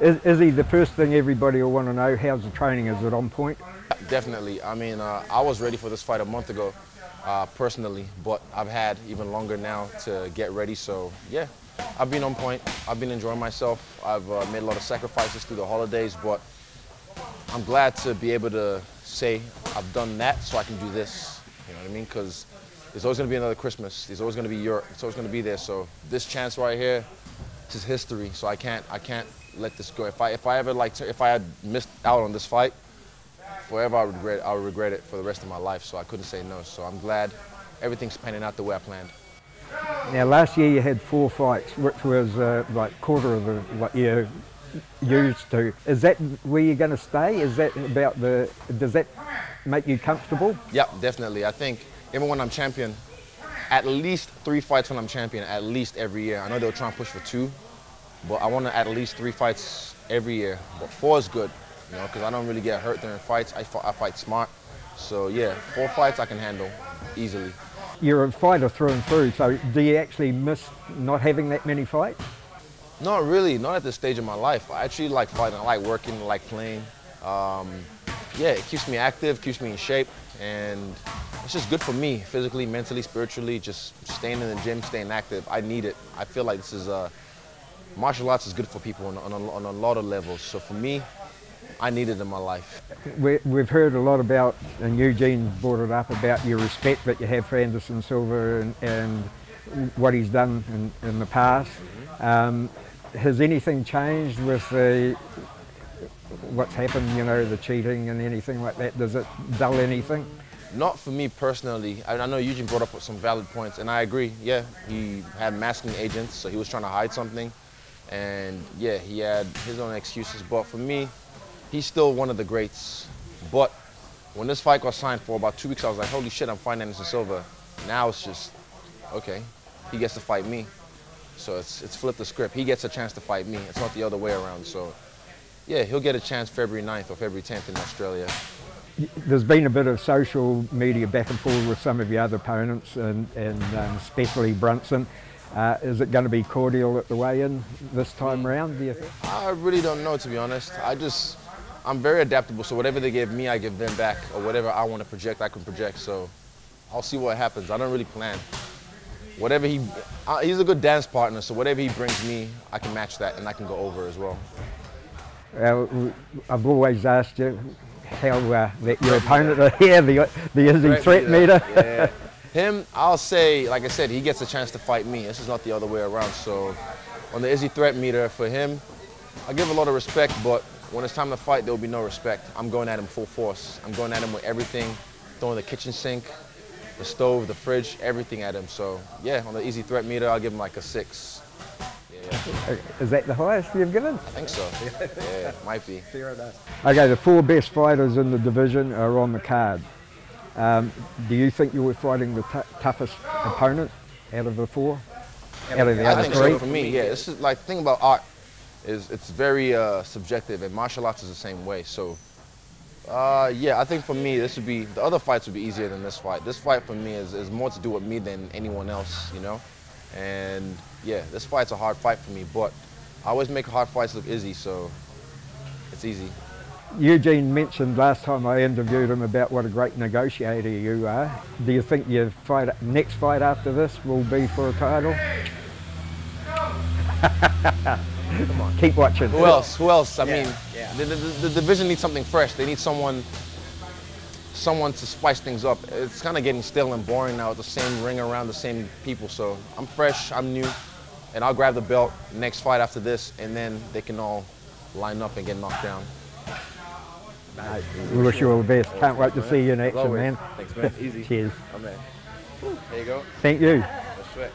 Izzy, the first thing everybody will want to know, how's the training? Is it on point? Definitely. I mean, I was ready for this fight a month ago, personally, but I've had even longer now to get ready. So yeah, I've been on point. I've been enjoying myself. I've made a lot of sacrifices through the holidays, but I'm glad to be able to say I've done that so I can do this. You know what I mean? Because there's always going to be another Christmas. There's always going to be Europe. It's always going to be there. So this chance right here, this is history. So I can't let this go. If I had missed out on this fight, forever I would regret it for the rest of my life. So I couldn't say no. So I'm glad everything's panning out the way I planned. Now last year you had 4 fights, which was like quarter of what you're used to. Is that where you're going to stay? Is that about does that make you comfortable? Yeah, definitely. I think even when I'm champion, at least 3 fights when I'm champion, at least every year. I know they'll try and push for 2, but I want to at least 3 fights every year. But 4 is good, you know, because I don't really get hurt during fights. I fight smart. So yeah, 4 fights I can handle easily. You're a fighter through and through, so do you actually miss not having that many fights? Not really, not at this stage of my life. I actually like fighting, I like working, I like playing. Yeah, it keeps me active, keeps me in shape, and it's just good for me, physically, mentally, spiritually, just staying in the gym, staying active. I need it. I feel like this is, martial arts is good for people on a lot of levels. So for me, I need it in my life. We've heard a lot about, and Eugene brought it up, about your respect that you have for Anderson Silva and what he's done in the past. Has anything changed with what's happened, you know, the cheating and anything like that? Does it dull anything? Not for me personally. I know Eugene brought up some valid points, and I agree. Yeah, he had masking agents, so he was trying to hide something. And yeah, he had his own excuses, but for me, he's still one of the greats. But when this fight got signed for about 2 weeks, I was like, holy shit, I'm fighting Anderson Silva. Now it's just, okay, he gets to fight me. So it's flipped the script. He gets a chance to fight me. It's not the other way around. So yeah, he'll get a chance February 9th or February 10th in Australia. There's been a bit of social media back and forth with some of your other opponents, and especially Brunson. Is it going to be cordial at the weigh-in this time around, do you think? I really don't know, to be honest. I'm very adaptable, so whatever they give me, I give them back, or whatever I want to project, I can project. So I'll see what happens. I don't really plan. Whatever he's a good dance partner, so whatever he brings me, I can match that and I can go over as well. I've always asked you how your opponent, the IZZY threat meter. Yeah. Him, I'll say, like I said, he gets a chance to fight me. This is not the other way around. So on the IZZY threat meter, for him, I give a lot of respect, but when it's time to fight, there will be no respect. I'm going at him full force. I'm going at him with everything, throwing the kitchen sink, the stove, the fridge, everything at him. So yeah, on the IZZY threat meter, I'll give him like a 6. Yeah. Is that the highest you've given? I think so. Yeah, might be. Okay, the 4 best fighters in the division are on the card. Do you think you were fighting the toughest opponent out of the 4? Out of the other 3? I think so for me, yeah. This is like, the thing about art is it's very subjective, and martial arts is the same way. So yeah, I think for me, the other fights would be easier than this fight. This fight for me is more to do with me than anyone else, you know? And yeah, this fight's a hard fight for me, but I always make hard fights look easy, so it's easy. Eugene mentioned last time I interviewed him about what a great negotiator you are. Do you think your next fight after this will be for a title? Come on, keep watching. Who else? Who else? I mean, the division needs something fresh. They need someone to spice things up. It's kind of getting stale and boring now with the same ring around the same people. So I'm fresh, I'm new, and I'll grab the belt next fight after this, and then they can all line up and get knocked down. We wish you all the best. Can't wait to see you in action, man. Thanks, man. Easy. Cheers. Oh, man. There you go. Thank you. That's right.